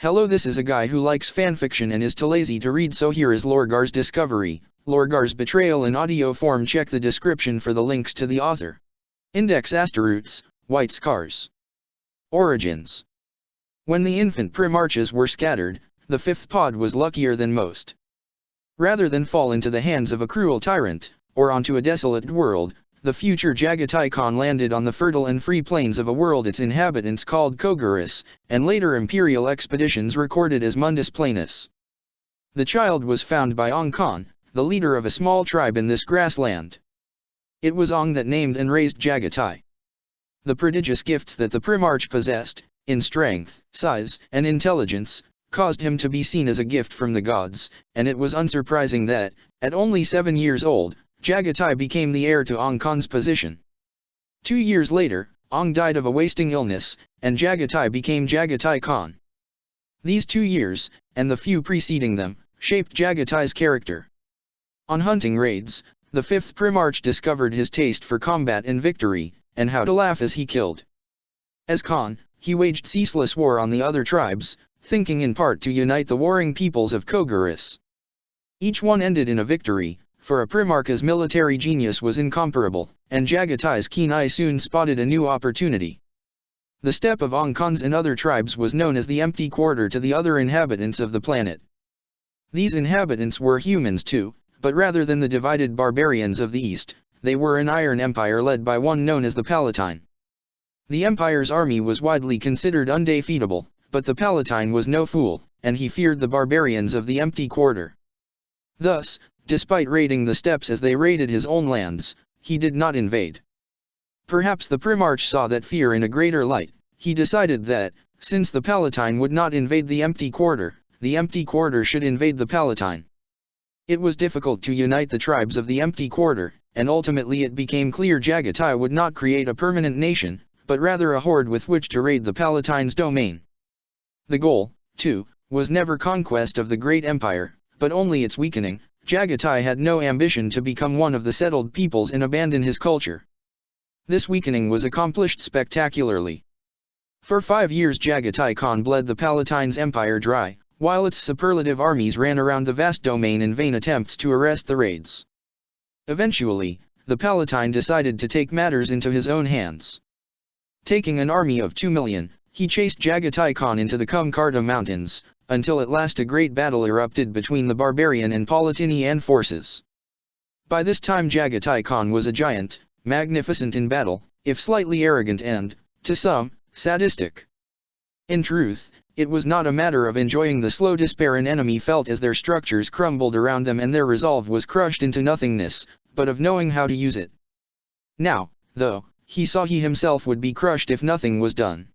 Hello, this is a guy who likes fanfiction and is too lazy to read, so here is Lorgar's discovery, Lorgar's Betrayal in audio form. Check the description for the links to the author. Index Asteroots, White Scars. Origins. When the infant Primarches were scattered, the fifth pod was luckier than most. Rather than fall into the hands of a cruel tyrant, or onto a desolate world, the future Jagatai Khan landed on the fertile and free plains of a world its inhabitants called Koguris, and later imperial expeditions recorded as Mundus Planus. The child was found by Ong Khan, the leader of a small tribe in this grassland. It was Ong that named and raised Jagatai. The prodigious gifts that the Primarch possessed, in strength, size, and intelligence, caused him to be seen as a gift from the gods, and it was unsurprising that, at only 7 years old, Jagatai became the heir to Ong Khan's position. 2 years later, Ong died of a wasting illness, and Jagatai became Jagatai Khan. These 2 years, and the few preceding them, shaped Jagatai's character. On hunting raids, the fifth Primarch discovered his taste for combat and victory, and how to laugh as he killed. As Khan, he waged ceaseless war on the other tribes, thinking in part to unite the warring peoples of Koguris. Each one ended in a victory, for a Primarch's military genius was incomparable, and Jagatai's keen eye soon spotted a new opportunity. The steppe of Ong Khan's and other tribes was known as the empty quarter to the other inhabitants of the planet. These inhabitants were humans too, but rather than the divided barbarians of the east, they were an iron empire led by one known as the Palatine. The empire's army was widely considered undefeatable, but the Palatine was no fool, and he feared the barbarians of the empty quarter. Thus, despite raiding the steppes as they raided his own lands, he did not invade. Perhaps the Primarch saw that fear in a greater light. He decided that, since the Palatine would not invade the empty quarter should invade the Palatine. It was difficult to unite the tribes of the empty quarter, and ultimately it became clear Jagatai would not create a permanent nation, but rather a horde with which to raid the Palatine's domain. The goal, too, was never conquest of the great empire, but only its weakening. Jagatai had no ambition to become one of the settled peoples and abandon his culture. This weakening was accomplished spectacularly. For 5 years Jagatai Khan bled the Palatine's empire dry, while its superlative armies ran around the vast domain in vain attempts to arrest the raids. Eventually, the Palatine decided to take matters into his own hands. Taking an army of 2 million, he chased Jagatai Khan into the Kumkarta mountains, until at last a great battle erupted between the barbarian and Palatinian forces. By this time Jagatai Khan was a giant, magnificent in battle, if slightly arrogant and, to some, sadistic. In truth, it was not a matter of enjoying the slow despair an enemy felt as their structures crumbled around them and their resolve was crushed into nothingness, but of knowing how to use it. Now, though, he saw he himself would be crushed if nothing was done.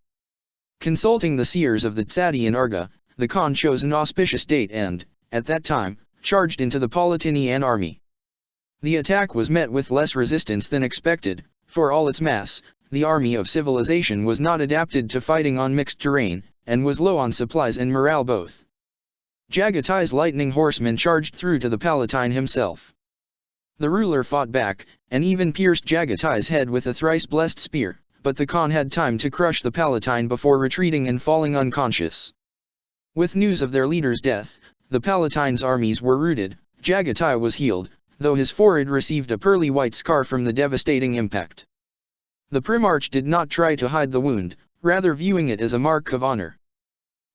Consulting the seers of the Tsadi and Arga, the Khan chose an auspicious date and, at that time, charged into the Palatinian army. The attack was met with less resistance than expected. For all its mass, the army of civilization was not adapted to fighting on mixed terrain, and was low on supplies and morale both. Jagatai's lightning horsemen charged through to the Palatine himself. The ruler fought back, and even pierced Jagatai's head with a thrice-blessed spear, but the Khan had time to crush the Palatine before retreating and falling unconscious. With news of their leader's death, the Palatine's armies were routed. Jagatai was healed, though his forehead received a pearly white scar from the devastating impact. The Primarch did not try to hide the wound, rather viewing it as a mark of honor.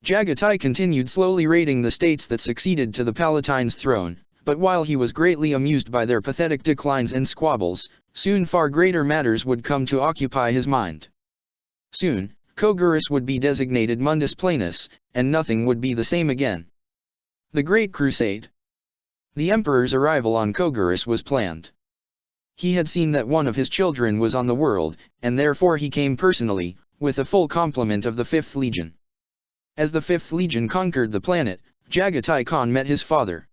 Jagatai continued slowly raiding the states that succeeded to the Palatine's throne, but while he was greatly amused by their pathetic declines and squabbles, soon far greater matters would come to occupy his mind. Soon, Koguris would be designated Mundus Planus, and nothing would be the same again. The Great Crusade. The Emperor's arrival on Koguris was planned. He had seen that one of his children was on the world, and therefore he came personally, with a full complement of the 5th Legion. As the 5th Legion conquered the planet, Jagatai Khan met his father.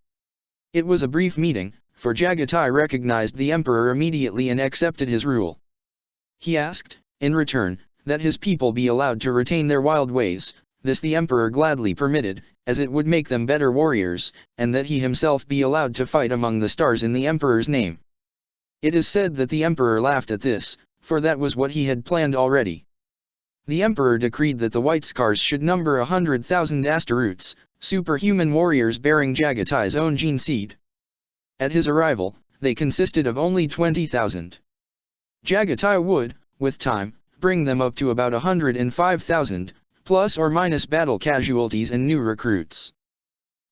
It was a brief meeting, for Jagatai recognized the Emperor immediately and accepted his rule. He asked, in return, that his people be allowed to retain their wild ways. This the Emperor gladly permitted, as it would make them better warriors, and that he himself be allowed to fight among the stars in the Emperor's name. It is said that the Emperor laughed at this, for that was what he had planned already. The emperor decreed that the White Scars should number 100,000 asteroids, superhuman warriors bearing Jagatai's own gene seed. At his arrival, they consisted of only 20,000. Jagatai would, with time, bring them up to about 105,000, plus or minus battle casualties and new recruits.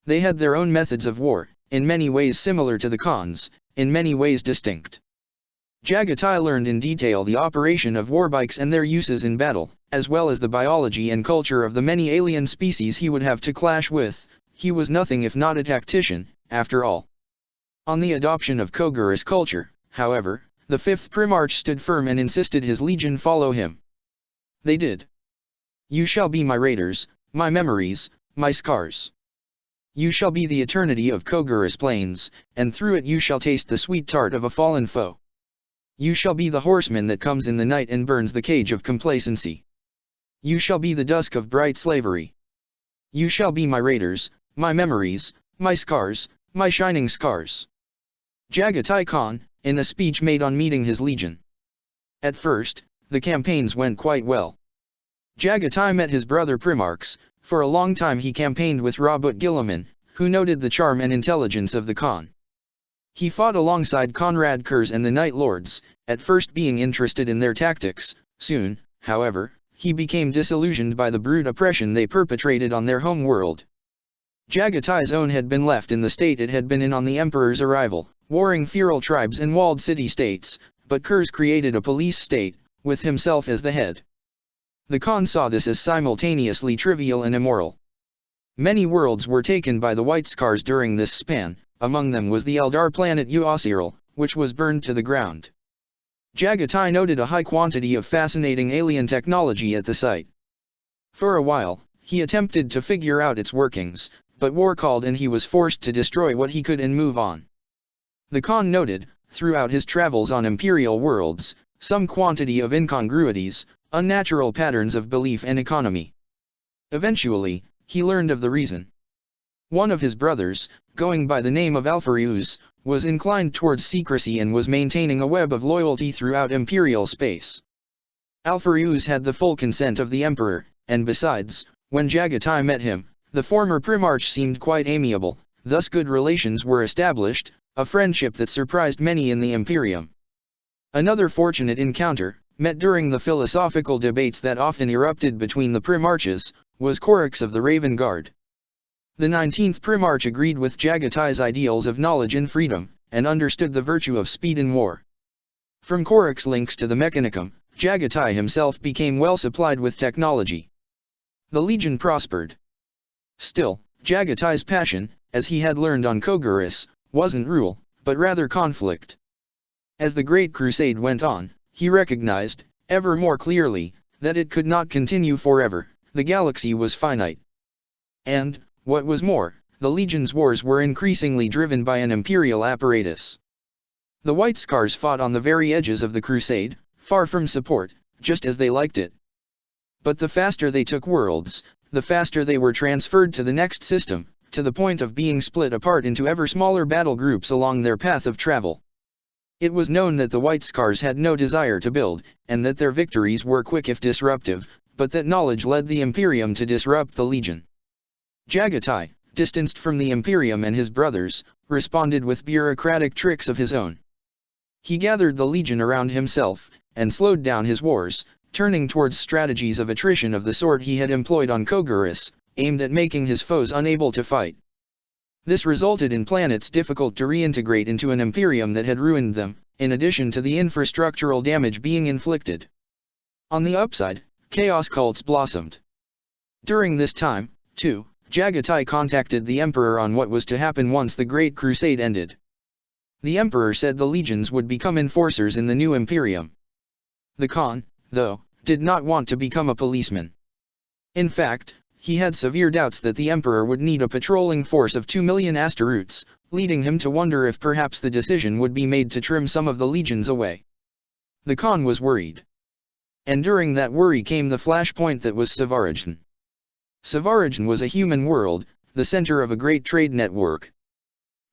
They had their own methods of war, in many ways similar to the Khans, in many ways distinct. Jagatai learned in detail the operation of warbikes and their uses in battle, as well as the biology and culture of the many alien species he would have to clash with. He was nothing if not a tactician, after all. On the adoption of Kogurus culture, however, the 5th Primarch stood firm and insisted his legion follow him. They did. You shall be my raiders, my memories, my scars. You shall be the eternity of Kogurus plains, and through it you shall taste the sweet tart of a fallen foe. You shall be the horseman that comes in the night and burns the cage of complacency. You shall be the dusk of bright slavery. You shall be my raiders, my memories, my scars, my shining scars. Jagatai Khan, in a speech made on meeting his legion. At first, the campaigns went quite well. Jagatai met his brother Primarchs. For a long time he campaigned with Rabut Gilaman, who noted the charm and intelligence of the Khan. He fought alongside Conrad Kurz and the Night Lords, at first being interested in their tactics. Soon, however, he became disillusioned by the brute oppression they perpetrated on their home world. Jagatai's own had been left in the state it had been in on the emperor's arrival, warring feral tribes and walled city-states, but Kurz created a police state, with himself as the head. The Khan saw this as simultaneously trivial and immoral. Many worlds were taken by the White Scars during this span. Among them was the Eldar planet Uasiral, which was burned to the ground. Jagatai noted a high quantity of fascinating alien technology at the site. For a while, he attempted to figure out its workings, but war called and he was forced to destroy what he could and move on. The Khan noted, throughout his travels on Imperial worlds, some quantity of incongruities, unnatural patterns of belief and economy. Eventually, he learned of the reason. One of his brothers, going by the name of Alpharius, was inclined towards secrecy and was maintaining a web of loyalty throughout Imperial space. Alpharius had the full consent of the Emperor, and besides, when Jagatai met him, the former Primarch seemed quite amiable, thus good relations were established, a friendship that surprised many in the Imperium. Another fortunate encounter, met during the philosophical debates that often erupted between the Primarches, was Korix of the Raven Guard. The 19th Primarch agreed with Jagatai's ideals of knowledge and freedom, and understood the virtue of speed in war. From Korix's links to the Mechanicum, Jagatai himself became well supplied with technology. The Legion prospered. Still, Jagatai's passion, as he had learned on Kogurus, wasn't rule, but rather conflict. As the Great Crusade went on, he recognized, ever more clearly, that it could not continue forever. The galaxy was finite. And, what was more, the Legion's wars were increasingly driven by an imperial apparatus. The White Scars fought on the very edges of the crusade, far from support, just as they liked it. But the faster they took worlds, the faster they were transferred to the next system, to the point of being split apart into ever smaller battle groups along their path of travel. It was known that the White Scars had no desire to build, and that their victories were quick if disruptive, but that knowledge led the Imperium to disrupt the Legion. Jagatai, distanced from the Imperium and his brothers, responded with bureaucratic tricks of his own. He gathered the Legion around himself, and slowed down his wars, turning towards strategies of attrition of the sort he had employed on Kogurus, aimed at making his foes unable to fight. This resulted in planets difficult to reintegrate into an Imperium that had ruined them, in addition to the infrastructural damage being inflicted. On the upside, chaos cults blossomed. During this time, too, Jagatai contacted the Emperor on what was to happen once the Great Crusade ended. The Emperor said the legions would become enforcers in the new Imperium. The Khan, though, did not want to become a policeman. In fact, he had severe doubts that the Emperor would need a patrolling force of 2 million asteroids, leading him to wonder if perhaps the decision would be made to trim some of the legions away. The Khan was worried. And during that worry came the flashpoint that was Savarajn. Savarajn was a human world, the center of a great trade network.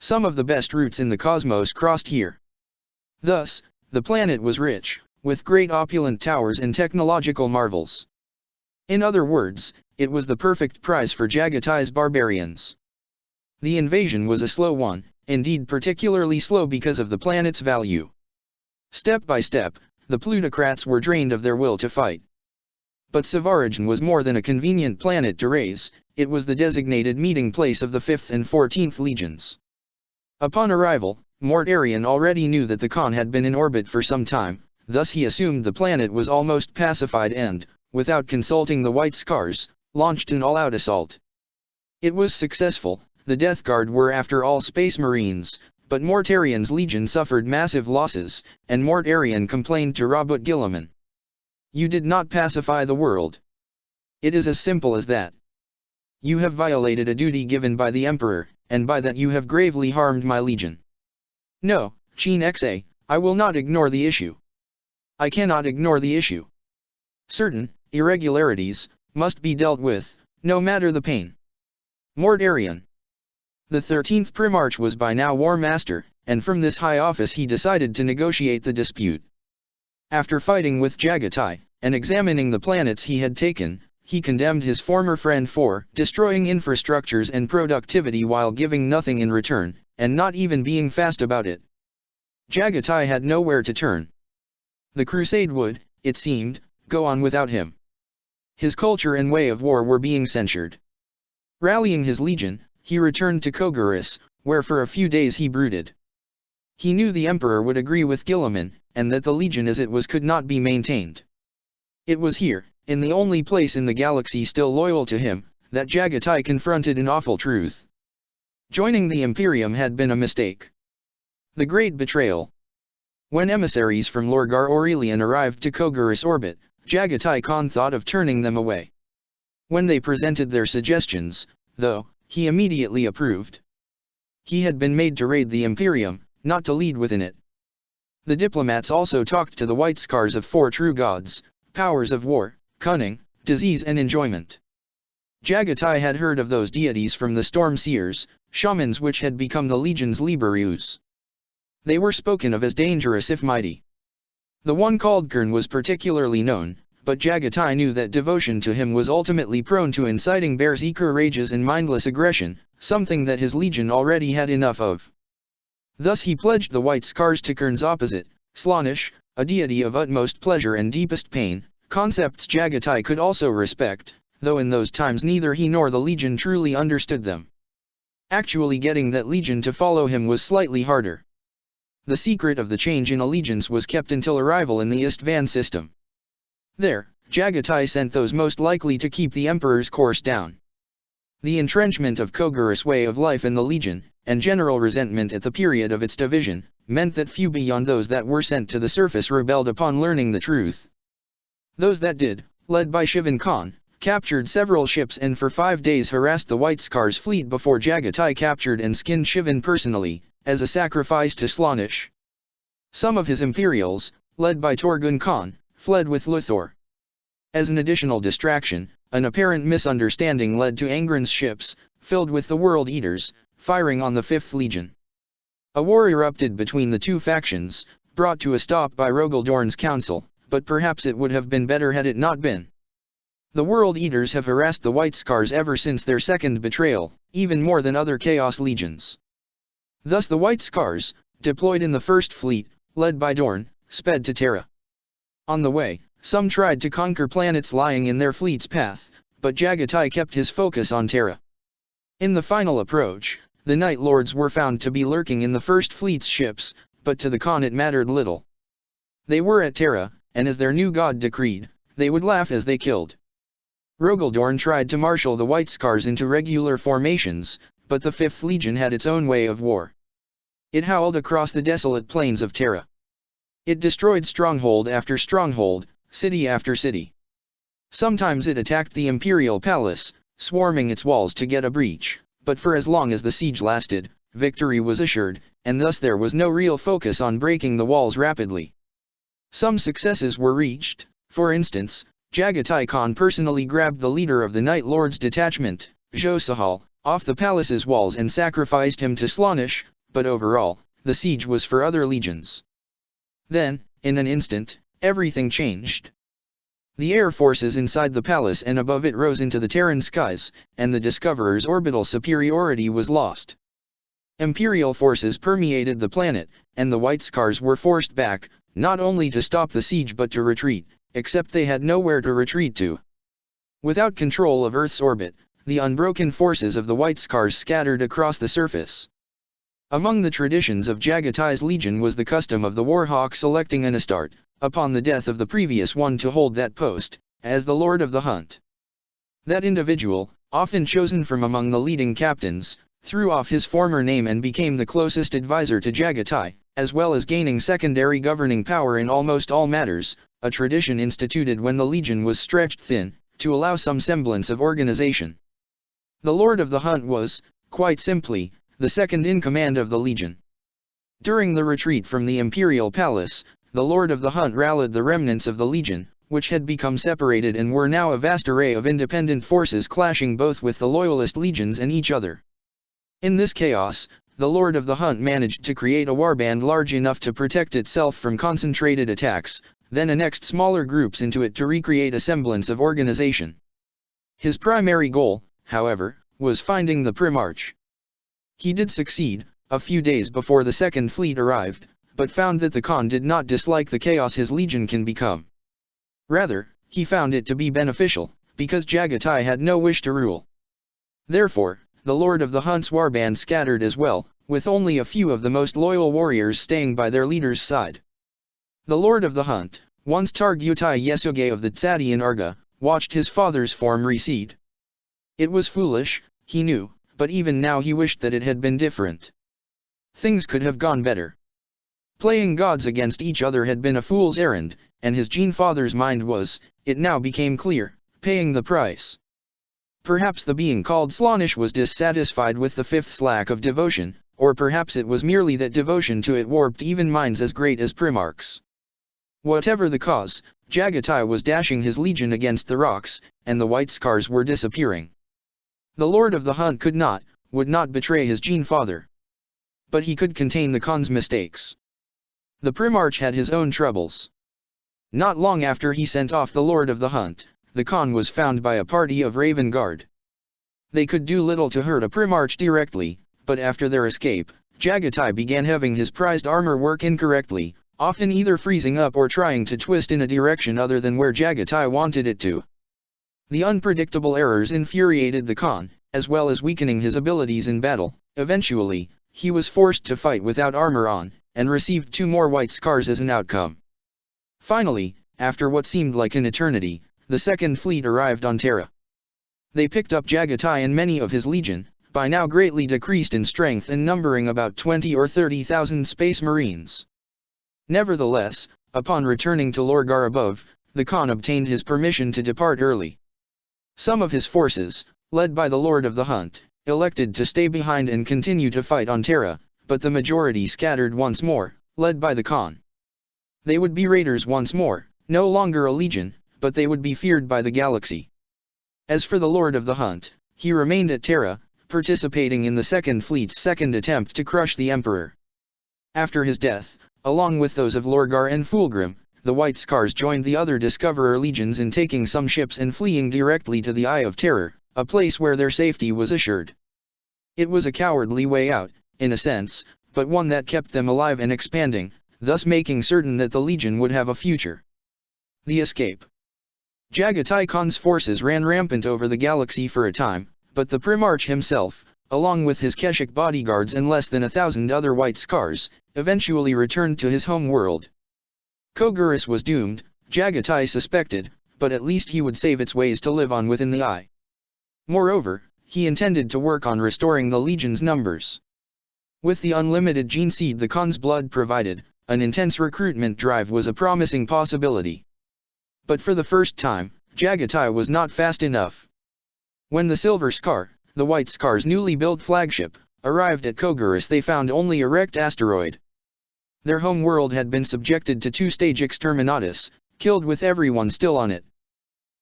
Some of the best routes in the cosmos crossed here. Thus, the planet was rich, with great opulent towers and technological marvels. In other words, it was the perfect prize for Jagatai's barbarians. The invasion was a slow one, indeed particularly slow because of the planet's value. Step by step, the plutocrats were drained of their will to fight. But Savarajan was more than a convenient planet to raise, it was the designated meeting place of the 5th and 14th Legions. Upon arrival, Mortarion already knew that the Khan had been in orbit for some time, thus he assumed the planet was almost pacified and, without consulting the White Scars, launched an all-out assault. It was successful. The Death Guard were after all Space Marines, but Mortarion's legion suffered massive losses, and Mortarion complained to Robert Gilliman. "You did not pacify the world. It is as simple as that. You have violated a duty given by the Emperor, and by that you have gravely harmed my legion." "No, Chin Xa, I will not ignore the issue. I cannot ignore the issue. Certain irregularities must be dealt with, no matter the pain." Mortarion. The 13th Primarch was by now War Master, and from this high office he decided to negotiate the dispute. After fighting with Jagatai, and examining the planets he had taken, he condemned his former friend for destroying infrastructures and productivity while giving nothing in return, and not even being fast about it. Jagatai had nowhere to turn. The crusade would, it seemed, go on without him. His culture and way of war were being censured. Rallying his legion, he returned to Kogaris, where for a few days he brooded. He knew the Emperor would agree with Gilliman, and that the legion as it was could not be maintained. It was here, in the only place in the galaxy still loyal to him, that Jagatai confronted an awful truth. Joining the Imperium had been a mistake. The Great Betrayal. When emissaries from Lorgar Aurelian arrived to Kogaris orbit, Jagatai Khan thought of turning them away. When they presented their suggestions, though, he immediately approved. He had been made to raid the Imperium, not to lead within it. The diplomats also talked to the White Scars of 4 true gods, powers of war, cunning, disease and enjoyment. Jagatai had heard of those deities from the Storm Seers, shamans which had become the Legion's Liberius. They were spoken of as dangerous if mighty. The one called Kern was particularly known, but Jagatai knew that devotion to him was ultimately prone to inciting berserker rages and mindless aggression, something that his legion already had enough of. Thus he pledged the White Scars to Kern's opposite, Slaanesh, a deity of utmost pleasure and deepest pain, concepts Jagatai could also respect, though in those times neither he nor the legion truly understood them. Actually getting that legion to follow him was slightly harder. The secret of the change in allegiance was kept until arrival in the Istvan system. There, Jagatai sent those most likely to keep the Emperor's course down. The entrenchment of Kogaris' way of life in the Legion, and general resentment at the period of its division, meant that few beyond those that were sent to the surface rebelled upon learning the truth. Those that did, led by Shivan Khan, captured several ships and for 5 days harassed the White Scars fleet before Jagatai captured and skinned Shivan personally, as a sacrifice to Slaanesh. Some of his Imperials, led by Torgun Khan, fled with Luthor. As an additional distraction, an apparent misunderstanding led to Angren's ships, filled with the World Eaters, firing on the 5th Legion. A war erupted between the two factions, brought to a stop by Rogaldorn's council, but perhaps it would have been better had it not been. The World Eaters have harassed the White Scars ever since their second betrayal, even more than other Chaos Legions. Thus the White Scars, deployed in the First Fleet, led by Dorn, sped to Terra. On the way, some tried to conquer planets lying in their fleet's path, but Jagatai kept his focus on Terra. In the final approach, the Night Lords were found to be lurking in the First Fleet's ships, but to the Khan it mattered little. They were at Terra, and as their new god decreed, they would laugh as they killed. Rogaldorn tried to marshal the White Scars into regular formations, but the 5th Legion had its own way of war. It howled across the desolate plains of Terra. It destroyed stronghold after stronghold, city after city. Sometimes it attacked the Imperial Palace, swarming its walls to get a breach, but for as long as the siege lasted, victory was assured, and thus there was no real focus on breaking the walls rapidly. Some successes were reached. For instance, Jagatai Khan personally grabbed the leader of the Night Lords detachment, Josahal, off the palace's walls and sacrificed him to Slaanesh, but overall, the siege was for other legions. Then, in an instant, everything changed. The air forces inside the palace and above it rose into the Terran skies, and the Discoverer's orbital superiority was lost. Imperial forces permeated the planet, and the White Scars were forced back, not only to stop the siege but to retreat, except they had nowhere to retreat to. Without control of Earth's orbit, the unbroken forces of the White Scars scattered across the surface. Among the traditions of Jagatai's legion was the custom of the Warhawk selecting an Astarte, upon the death of the previous one to hold that post, as the Lord of the Hunt. That individual, often chosen from among the leading captains, threw off his former name and became the closest advisor to Jagatai, as well as gaining secondary governing power in almost all matters, a tradition instituted when the legion was stretched thin, to allow some semblance of organization. The Lord of the Hunt was, quite simply, the second in command of the legion. During the retreat from the Imperial Palace, the Lord of the Hunt rallied the remnants of the legion, which had become separated and were now a vast array of independent forces clashing both with the loyalist legions and each other. In this chaos, the Lord of the Hunt managed to create a warband large enough to protect itself from concentrated attacks, then annexed smaller groups into it to recreate a semblance of organization. His primary goal, however, was finding the Primarch. He did succeed, a few days before the Second Fleet arrived, but found that the Khan did not dislike the chaos his legion can become. Rather, he found it to be beneficial, because Jagatai had no wish to rule. Therefore, the Lord of the Hunt's warband scattered as well, with only a few of the most loyal warriors staying by their leader's side. The Lord of the Hunt, once Targutai Yesuge of the Tsadian Arga, watched his father's form recede. It was foolish, he knew, but even now he wished that it had been different. Things could have gone better. Playing gods against each other had been a fool's errand, and his Gene father's mind was, it now became clear, paying the price. Perhaps the being called Slaanesh was dissatisfied with the Fifth's lack of devotion, or perhaps it was merely that devotion to it warped even minds as great as Primarch's. Whatever the cause, Jagatai was dashing his legion against the rocks, and the White Scars were disappearing. The Lord of the Hunt would not betray his Gene father. But he could contain the Khan's mistakes. The Primarch had his own troubles. Not long after he sent off the Lord of the Hunt, the Khan was found by a party of Raven Guard. They could do little to hurt a Primarch directly, but after their escape, Jagatai began having his prized armor work incorrectly, often either freezing up or trying to twist in a direction other than where Jagatai wanted it to. The unpredictable errors infuriated the Khan, as well as weakening his abilities in battle. Eventually, he was forced to fight without armor on, and received 2 more White Scars as an outcome. Finally, after what seemed like an eternity, the Second Fleet arrived on Terra. They picked up Jagatai and many of his legion, by now greatly decreased in strength and numbering about 20 or 30,000 Space Marines. Nevertheless, upon returning to Lorgar above, the Khan obtained his permission to depart early. Some of his forces, led by the Lord of the Hunt, elected to stay behind and continue to fight on Terra, but the majority scattered once more, led by the Khan. They would be raiders once more, no longer a legion, but they would be feared by the galaxy. As for the Lord of the Hunt, he remained at Terra, participating in the Second Fleet's second attempt to crush the Emperor. After his death, along with those of Lorgar and Fulgrim, the White Scars joined the other Discoverer legions in taking some ships and fleeing directly to the Eye of Terror, a place where their safety was assured. It was a cowardly way out, in a sense, but one that kept them alive and expanding, thus making certain that the legion would have a future. The escape. Jagatai Khan's forces ran rampant over the galaxy for a time, but the Primarch himself, along with his Keshik bodyguards and less than 1,000 other White Scars, eventually returned to his home world. Koguris was doomed, Jagatai suspected, but at least he would save its ways to live on within the Eye. Moreover, he intended to work on restoring the legion's numbers. With the unlimited gene seed the Khan's blood provided, an intense recruitment drive was a promising possibility. But for the first time, Jagatai was not fast enough. When the Silver Scar, the White Scar's newly built flagship, arrived at Koguris, they found only a wrecked asteroid. Their home world had been subjected to 2-stage exterminatus, killed with everyone still on it.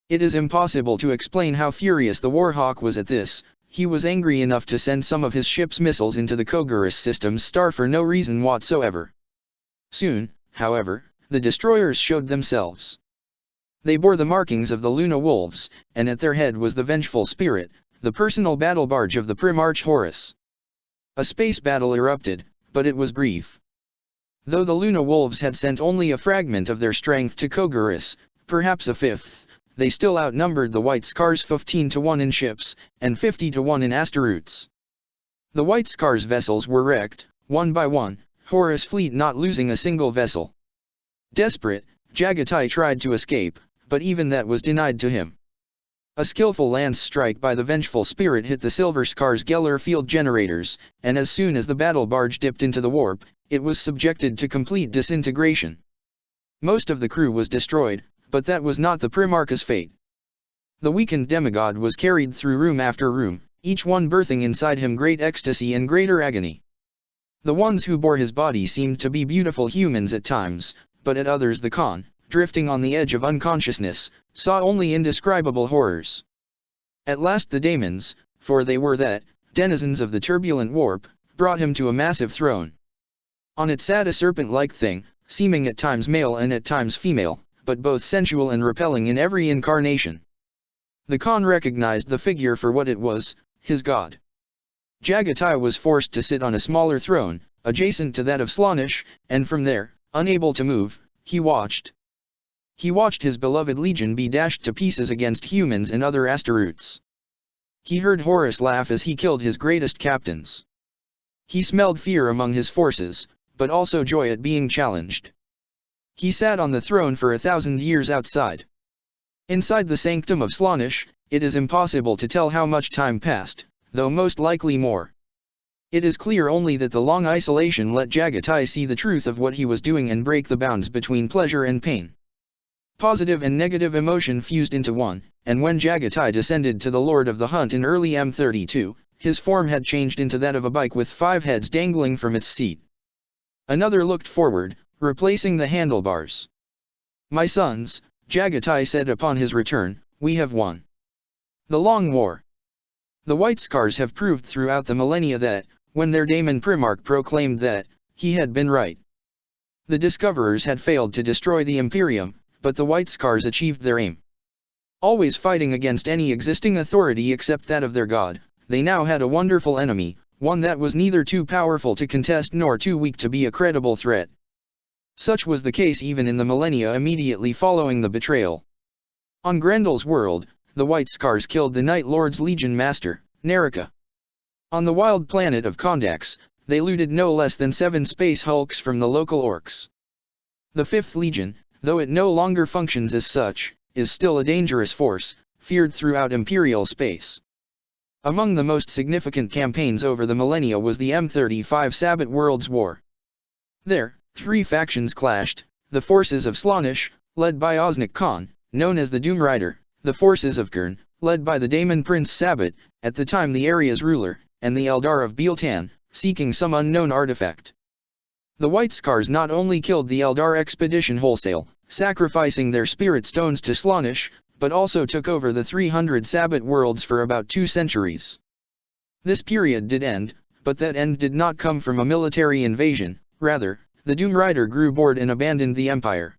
It is impossible to explain how furious the Warhawk was at this. He was angry enough to send some of his ship's missiles into the Koguris system's star for no reason whatsoever. Soon, however, the destroyers showed themselves. They bore the markings of the Luna Wolves, and at their head was the Vengeful Spirit, the personal battle barge of the Primarch Horus. A space battle erupted, but it was brief. Though the Luna Wolves had sent only a fragment of their strength to Kogarus, perhaps a fifth, they still outnumbered the White Scars 15-1 in ships, and 50-1 in asteroids. The White Scars vessels were wrecked, one by one, Horus' fleet not losing a single vessel. Desperate, Jagatai tried to escape, but even that was denied to him. A skillful lance strike by the Vengeful Spirit hit the Silver Scars Geller field generators, and as soon as the battle barge dipped into the warp, it was subjected to complete disintegration. Most of the crew was destroyed, but that was not the Primarch's fate. The weakened demigod was carried through room after room, each one birthing inside him great ecstasy and greater agony. The ones who bore his body seemed to be beautiful humans at times, but at others the Khan, drifting on the edge of unconsciousness, saw only indescribable horrors. At last the daemons, for they were that, denizens of the turbulent warp, brought him to a massive throne. On it sat a serpent-like thing, seeming at times male and at times female, but both sensual and repelling in every incarnation. The Khan recognized the figure for what it was, his god. Jagatai was forced to sit on a smaller throne, adjacent to that of Slaanesh, and from there, unable to move, he watched. He watched his beloved legion be dashed to pieces against humans and other asteroids. He heard Horus laugh as he killed his greatest captains. He smelled fear among his forces, but also joy at being challenged. He sat on the throne for 1,000 years outside. Inside the sanctum of Slaanesh, it is impossible to tell how much time passed, though most likely more. It is clear only that the long isolation let Jagatai see the truth of what he was doing and break the bounds between pleasure and pain. Positive and negative emotion fused into one, and when Jagatai descended to the Lord of the Hunt in early M32, his form had changed into that of a bike with 5 heads dangling from its seat. Another looked forward, replacing the handlebars. "My sons," Jagatai said upon his return, "we have won the long war. The White Scars have proved throughout the millennia that, when their daemon Primarch proclaimed that, he had been right. The Discoverers had failed to destroy the Imperium, but the White Scars achieved their aim. Always fighting against any existing authority except that of their god, they now had a wonderful enemy, one that was neither too powerful to contest nor too weak to be a credible threat. Such was the case even in the millennia immediately following the betrayal. On Grendel's world, the White Scars killed the Night Lord's Legion Master, Naraka. On the wild planet of Kondax, they looted no less than 7 space hulks from the local orcs. The 5th Legion, though it no longer functions as such, is still a dangerous force, feared throughout Imperial space. Among the most significant campaigns over the millennia was the M35 Sabbat Worlds War. There, 3 factions clashed: the forces of Slaanesh, led by Osnik Khan, known as the Doom Rider; the forces of Kern, led by the Daemon Prince Sabbat, at the time the area's ruler, and the Eldar of Bealtan, seeking some unknown artifact. The White Scars not only killed the Eldar expedition wholesale, sacrificing their spirit stones to Slaanesh, but also took over the 300 Sabbat worlds for about 2 centuries. This period did end, but that end did not come from a military invasion. Rather, the Doom Rider grew bored and abandoned the Empire.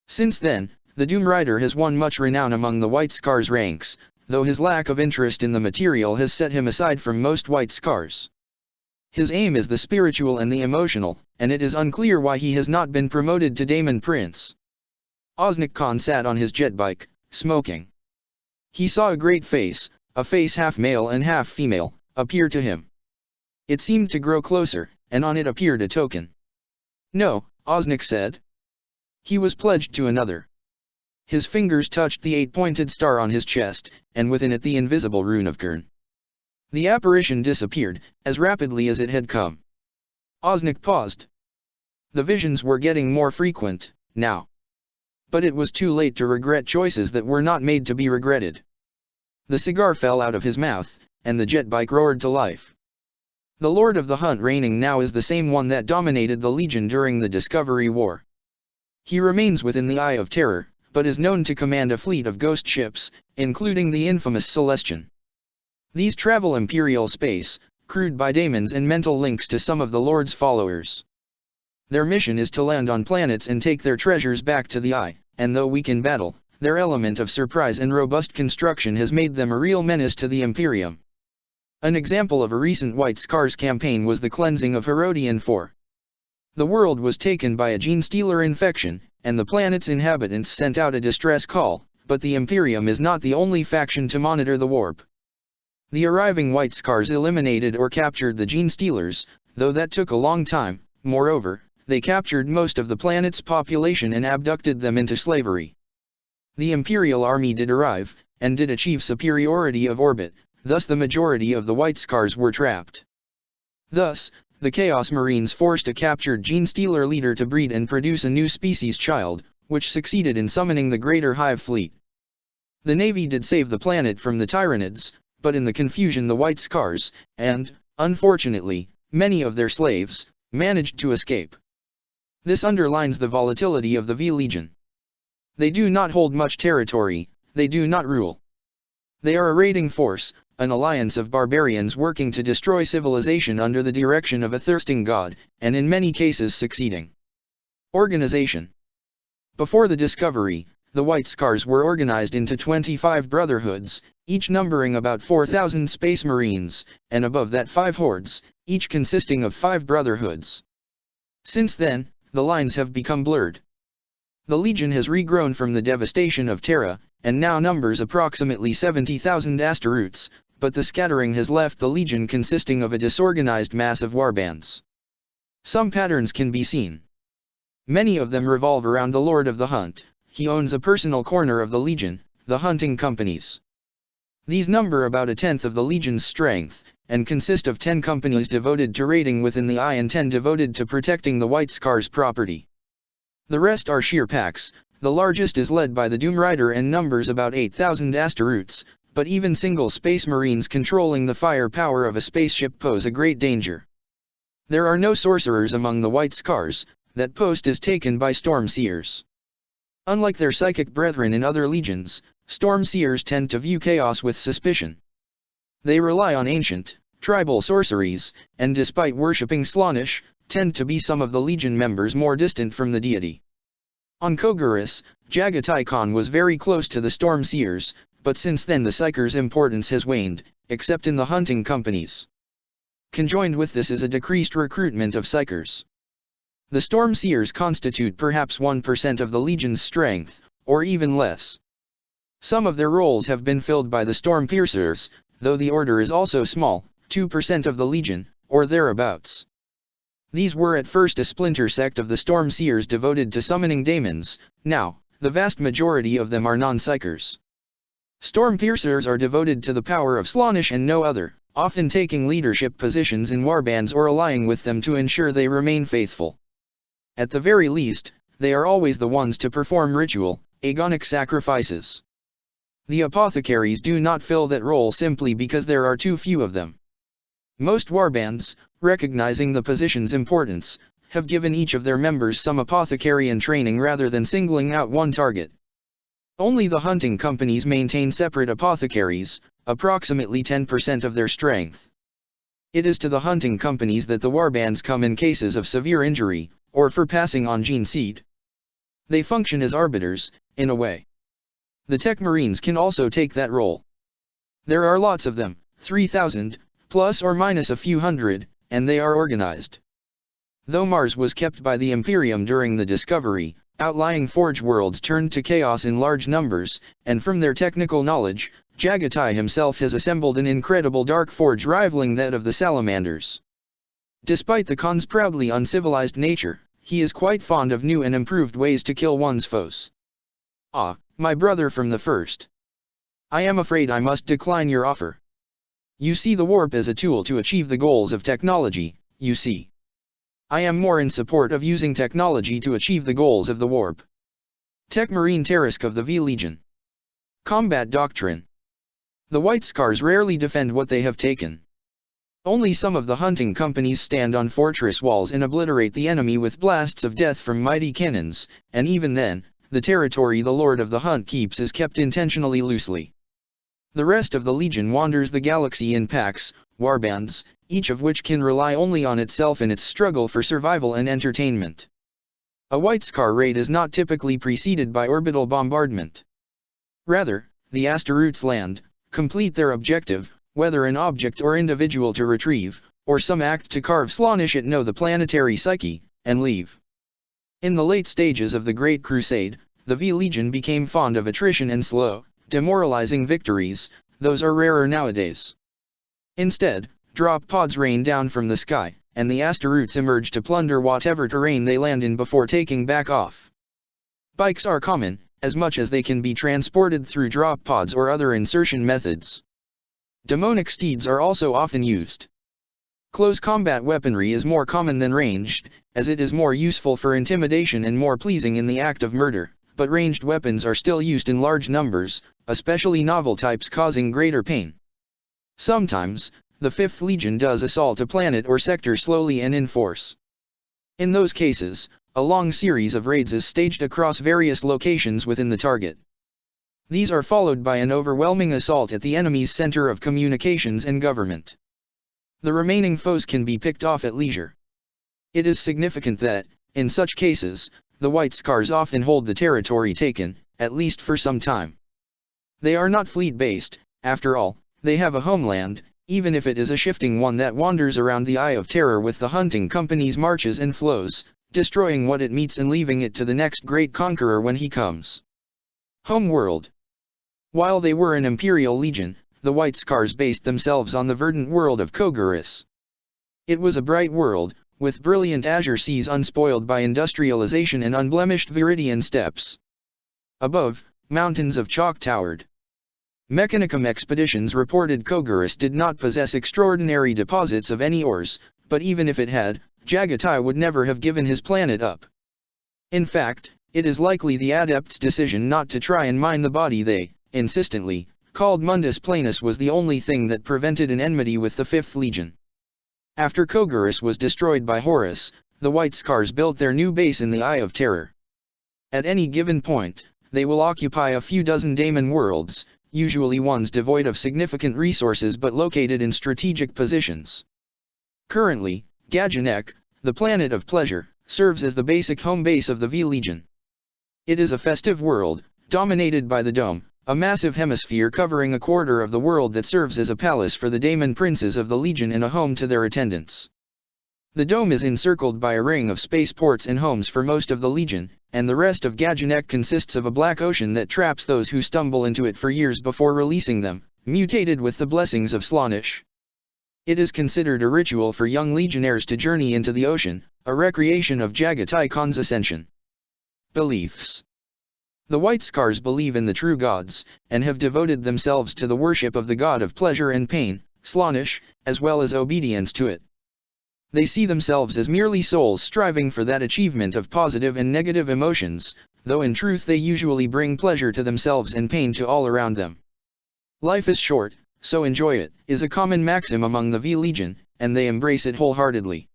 Since then, the Doom Rider has won much renown among the White Scars ranks, though his lack of interest in the material has set him aside from most White Scars. His aim is the spiritual and the emotional, and it is unclear why he has not been promoted to Daemon Prince. Osnik Khan sat on his jet bike, smoking. He saw a great face, a face half male and half female, appear to him. It seemed to grow closer, and on it appeared a token. "No," Osnik said. He was pledged to another. His fingers touched the 8-pointed star on his chest, and within it the invisible rune of Kern. The apparition disappeared, as rapidly as it had come. Osnik paused. The visions were getting more frequent, now. But it was too late to regret choices that were not made to be regretted. The cigar fell out of his mouth, and the jet bike roared to life. The Lord of the Hunt reigning now is the same one that dominated the Legion during the Discovery War. He remains within the Eye of Terror, but is known to command a fleet of ghost ships, including the infamous Celestian. These travel Imperial space, crewed by daemons and mental links to some of the Lord's followers. Their mission is to land on planets and take their treasures back to the Eye, and though weak in battle, their element of surprise and robust construction has made them a real menace to the Imperium. An example of a recent White Scars campaign was the cleansing of Herodian 4. The world was taken by a gene-stealer infection, and the planet's inhabitants sent out a distress call, but the Imperium is not the only faction to monitor the warp. The arriving White Scars eliminated or captured the gene-stealers, though that took a long time. Moreover, they captured most of the planet's population and abducted them into slavery. The Imperial Army did arrive, and did achieve superiority of orbit, thus the majority of the White Scars were trapped. Thus, the Chaos Marines forced a captured gene-stealer leader to breed and produce a new species child, which succeeded in summoning the Greater Hive Fleet. The Navy did save the planet from the Tyranids, but in the confusion the White Scars, and, unfortunately, many of their slaves, managed to escape. This underlines the volatility of the V-Legion. They do not hold much territory, they do not rule. They are a raiding force, an alliance of barbarians working to destroy civilization under the direction of a thirsting god, and in many cases succeeding. Organization. Before the discovery, the White Scars were organized into 25 brotherhoods, each numbering about 4,000 space marines, and above that 5 hordes, each consisting of 5 brotherhoods. Since then, the lines have become blurred. The Legion has regrown from the devastation of Terra, and now numbers approximately 70,000 asteroids, but the scattering has left the Legion consisting of a disorganized mass of warbands. Some patterns can be seen. Many of them revolve around the Lord of the Hunt. He owns a personal corner of the Legion, the hunting companies. These number about a tenth of the Legion's strength, and consist of 10 companies devoted to raiding within the Eye and 10 devoted to protecting the White Scars' property. The rest are sheer packs. The largest is led by the Doom Rider and numbers about 8,000 asteroids, but even single space marines controlling the firepower of a spaceship pose a great danger. There are no sorcerers among the White Scars. That post is taken by Storm Seers. Unlike their psychic brethren in other legions, Storm Seers tend to view chaos with suspicion. They rely on ancient, tribal sorceries, and despite worshipping Slaanesh, tend to be some of the Legion members more distant from the deity. On Kogarus, Jagatai Khan was very close to the Storm Seers, but since then the Psykers' importance has waned, except in the hunting companies. Conjoined with this is a decreased recruitment of Psykers. The Storm Seers constitute perhaps 1% of the Legion's strength, or even less. Some of their roles have been filled by the Storm Piercers, though the order is also small, 2% of the Legion, or thereabouts. These were at first a splinter sect of the Storm Seers devoted to summoning daemons. Now, the vast majority of them are non-Psykers. Storm Piercers are devoted to the power of Slaanesh and no other, often taking leadership positions in warbands or allying with them to ensure they remain faithful. At the very least, they are always the ones to perform ritual, agonic sacrifices. The apothecaries do not fill that role simply because there are too few of them. Most warbands, recognizing the position's importance, have given each of their members some apothecarian training rather than singling out one target. Only the hunting companies maintain separate apothecaries, approximately 10% of their strength. It is to the hunting companies that the warbands come in cases of severe injury, or for passing on gene seed. They function as arbiters, in a way. The Tech Marines can also take that role. There are lots of them, 3,000, plus or minus a few hundred, and they are organized. Though Mars was kept by the Imperium during the discovery, outlying Forge worlds turned to chaos in large numbers, and from their technical knowledge, Jagatai himself has assembled an incredible dark forge rivaling that of the Salamanders. Despite the Khan's proudly uncivilized nature, he is quite fond of new and improved ways to kill one's foes. Ah, my brother from the first. I am afraid I must decline your offer. You see the warp as a tool to achieve the goals of technology, you see. I am more in support of using technology to achieve the goals of the warp. Tech Marine Tarisk of the V-Legion. Combat Doctrine. The White Scars rarely defend what they have taken. Only some of the hunting companies stand on fortress walls and obliterate the enemy with blasts of death from mighty cannons, and even then, the territory the Lord of the Hunt keeps is kept intentionally loosely. The rest of the Legion wanders the galaxy in packs, warbands, each of which can rely only on itself in its struggle for survival and entertainment. A White Scar raid is not typically preceded by orbital bombardment. Rather, the Asteroutes land, complete their objective, whether an object or individual to retrieve, or some act to carve Slaanesh it know the planetary psyche, and leave. In the late stages of the Great Crusade, the V Legion became fond of attrition and slow, demoralizing victories. Those are rarer nowadays. Instead, drop pods rain down from the sky, and the Asteroutes emerge to plunder whatever terrain they land in before taking back off. Bikes are common, as much as they can be transported through drop pods or other insertion methods. Demonic steeds are also often used. Close combat weaponry is more common than ranged, as it is more useful for intimidation and more pleasing in the act of murder, but ranged weapons are still used in large numbers, especially novel types causing greater pain. Sometimes, the 5th Legion does assault a planet or sector slowly and in force. In those cases, a long series of raids is staged across various locations within the target. These are followed by an overwhelming assault at the enemy's center of communications and government. The remaining foes can be picked off at leisure. It is significant that, in such cases, the White Scars often hold the territory taken, at least for some time. They are not fleet-based, after all, they have a homeland, even if it is a shifting one that wanders around the Eye of Terror with the hunting company's marches and flows, destroying what it meets and leaving it to the next great conqueror when he comes. Homeworld. While they were an Imperial Legion, the White Scars based themselves on the verdant world of Kogaris. It was a bright world, with brilliant azure seas unspoiled by industrialization and unblemished viridian steppes. Above, mountains of chalk towered. Mechanicum expeditions reported Kogaris did not possess extraordinary deposits of any ores, but even if it had, Jagatai would never have given his planet up. In fact, it is likely the Adepts' decision not to try and mine the body they, insistently, called Mundus Planus was the only thing that prevented an enmity with the 5th Legion. After Kogaris was destroyed by Horus, the White Scars built their new base in the Eye of Terror. At any given point, they will occupy a few dozen daemon worlds, usually ones devoid of significant resources but located in strategic positions. Currently, Gajanek, the planet of pleasure, serves as the basic home base of the V Legion. It is a festive world, dominated by the Dome, a massive hemisphere covering a quarter of the world that serves as a palace for the daemon princes of the Legion and a home to their attendants. The Dome is encircled by a ring of spaceports and homes for most of the Legion, and the rest of Gajanek consists of a black ocean that traps those who stumble into it for years before releasing them, mutated with the blessings of Slaanesh. It is considered a ritual for young legionnaires to journey into the ocean, a recreation of Jagatai Khan's ascension. Beliefs. The White Scars believe in the true gods, and have devoted themselves to the worship of the god of pleasure and pain, Slaanesh, as well as obedience to it. They see themselves as merely souls striving for that achievement of positive and negative emotions, though in truth they usually bring pleasure to themselves and pain to all around them. Life is short, so enjoy it, is a common maxim among the V Legion, and they embrace it wholeheartedly.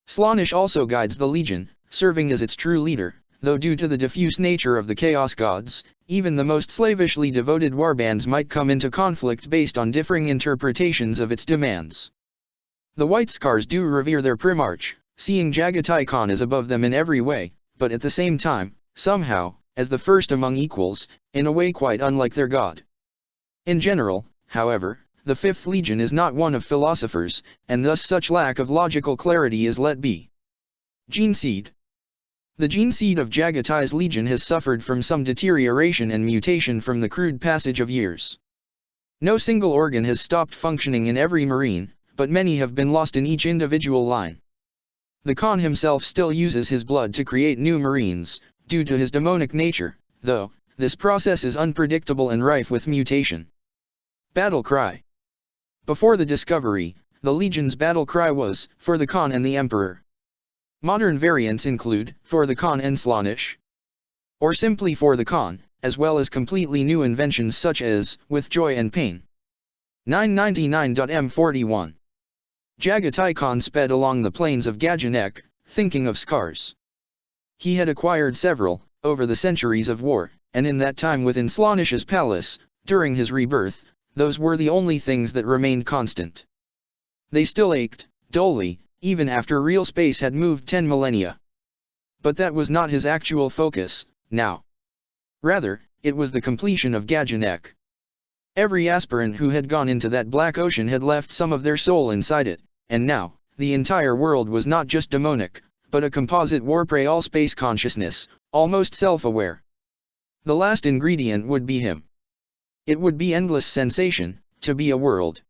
Slaanesh also guides the Legion, serving as its true leader, though due to the diffuse nature of the Chaos Gods, even the most slavishly devoted warbands might come into conflict based on differing interpretations of its demands. The White Scars do revere their Primarch, seeing Jagatai Khan as above them in every way, but at the same time, somehow, as the first among equals, in a way quite unlike their god. In general, however, the 5th Legion is not one of philosophers, and thus such lack of logical clarity is let be. Gene Seed. The gene seed of Jagatai's Legion has suffered from some deterioration and mutation from the crude passage of years. No single organ has stopped functioning in every marine, but many have been lost in each individual line. The Khan himself still uses his blood to create new marines, due to his demonic nature, though, this process is unpredictable and rife with mutation. Battle Cry. Before the discovery, the Legion's battle cry was, for the Khan and the Emperor. Modern variants include, for the Khan and Slaanesh, or simply for the Khan, as well as completely new inventions such as, with joy and pain. 999.m41. Jagatai Khan sped along the plains of Gajanek, thinking of scars. He had acquired several, over the centuries of war, and in that time within Slaanesh's palace, during his rebirth, those were the only things that remained constant. They still ached, dully, even after real space had moved 10 millennia. But that was not his actual focus, now. Rather, It was the completion of Gajanek. Every aspirant who had gone into that black ocean had left some of their soul inside it, and now, the entire world was not just demonic, but a composite warpray all-space consciousness, almost self-aware. The last ingredient would be him. It would be endless sensation, to be a world.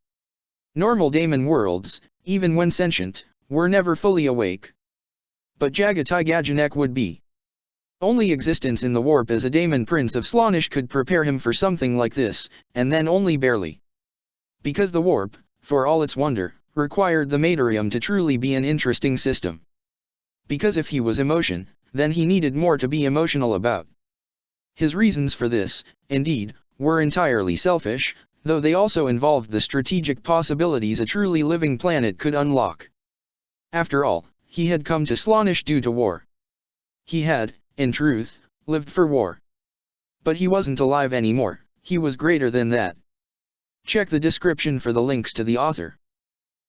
Normal daemon worlds, even when sentient, were never fully awake. But Jagatai Gajanek would be. Only existence in the warp as a daemon prince of Slaanesh could prepare him for something like this, and then only barely. Because the warp, for all its wonder, required the Materium to truly be an interesting system. Because if he was emotion, then he needed more to be emotional about. His reasons for this, indeed, were entirely selfish, though they also involved the strategic possibilities a truly living planet could unlock. After all, he had come to Slaanesh due to war. He had, in truth, lived for war. But he wasn't alive anymore, he was greater than that. Check the description for the links to the author.